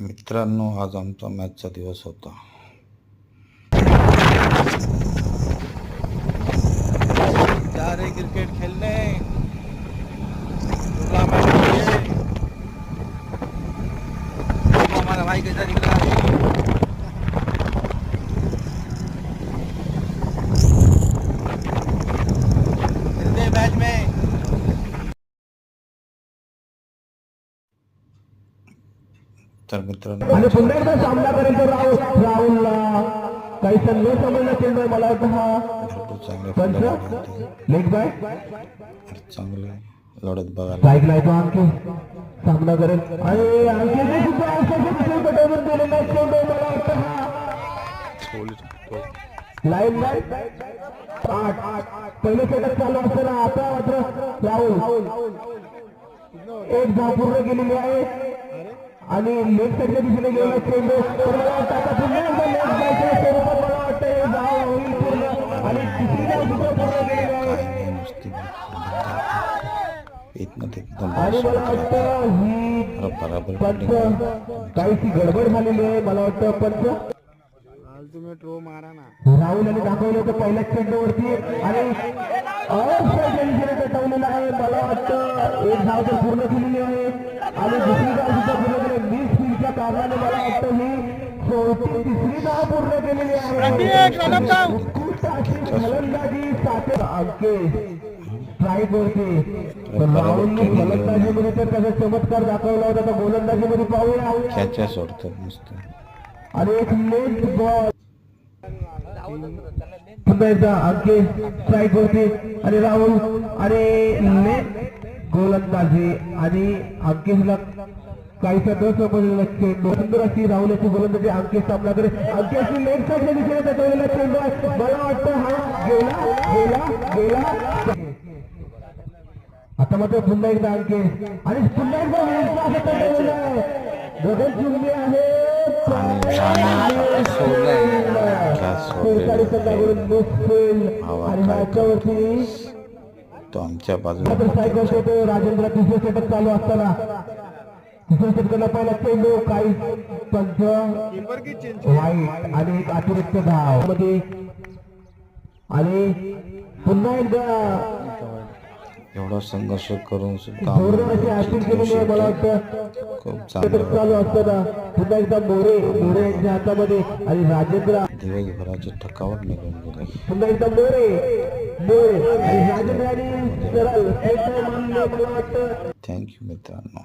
मित्रांनो, आज आमचा मॅचचा दिवस होता. जा रहे क्रिकेट खेलने टूर्नामेंट के लिए। देखो हमारा भाई कैसा दिख रहा है। खेलते मैच में तर मित्रांनो, आणि पुन्हा एकदा सामना करेल तर राहुलला काही न समजलं चेंडू मला वाटतं हा भरपूर चांगले फलंदाज होते. लेग बाय चांगले लढत बघायला. स्ट्राईकला येतो आणखी सामना करेल आणि आणखी सुद्धा औषधी पटवून दिलेला चेंडू मला वाटतं हा लाईन बाय 8 पहिले सेटअप चालू असताना आता मात्र राहुल एक धाव पूर्ण केलेली आहे आणि लेग साईडच्या दिशेने गेलेला चेंडू मला वाटतं आता पुन्हा एकदा लेग बायच्या स्वरूपात मला वाटतं हे धाव होईल पूर्ण आणि तिसरी धाव सुद्धा पूर्ण केलेली आहे आणि मला वाटतं ही पंच काहीशी गडबड झालेली आहे. मला वाटतं पंच राहुल यांनी दाखवलं होतं पहिल्या चेंडूवरती आणि पेटवलेलं आहे. मला वाटतं एक धाव तर पूर्ण केलेली आहे आणि दुसरी धाव सुद्धा पूर्ण केली. मिस फील्डच्या कारणाने मला वाटतं ही तिसरी धाव पूर्ण केलेली आहे. फलंदाजी साथे अंके स्ट्राईक वरती राहुलने फलंदाजीमध्ये तर त्याचा चमत्कार दाखवला होता. तर गोलंदाजीमध्ये पाहूया कॅच सोडतात मस्त आणि एक लेग बॉल पुन्हा एकदा अंके स्ट्राईक वरती आणि राहुल आणि लेग गोलंदाजी आणि अंकेशला काहीसा न समजलेला चेंडू सुंदर अशी राहुल याची गोलंदाजी अंकेश सामना करे. अंकेशची लेग साईडच्या दिशेने त्याचा चेंडू आहे. मला वाटतं हा गेला आता मात्र पुन्हा एकदा अंकेश आणि पुन्हा एकदा गगन चुंबी आहे. तो आमच्या बाजूला राजेंद्र तिसरे सेटअप चालू असताना तिसऱ्या षटकाला पहिला चेंडू काही पंच वाईट आणि एक अतिरिक्त धाव मध्ये आणि पुन्हा एकदा एवढा संघर्ष करून सुद्धा जोरदार अशी केलेली आहे. मला वाटतं खूप चांगलं चालू असताना पुन्हा एकदा मोरे यांच्या हातामध्ये आणि राजेंद्र दिवसभराची थकावट निघून गेली. पुन्हा एकदा मोरे आणि राजेंद्र आणि सरळ मला वाटतं. थँक्यू मित्रांनो.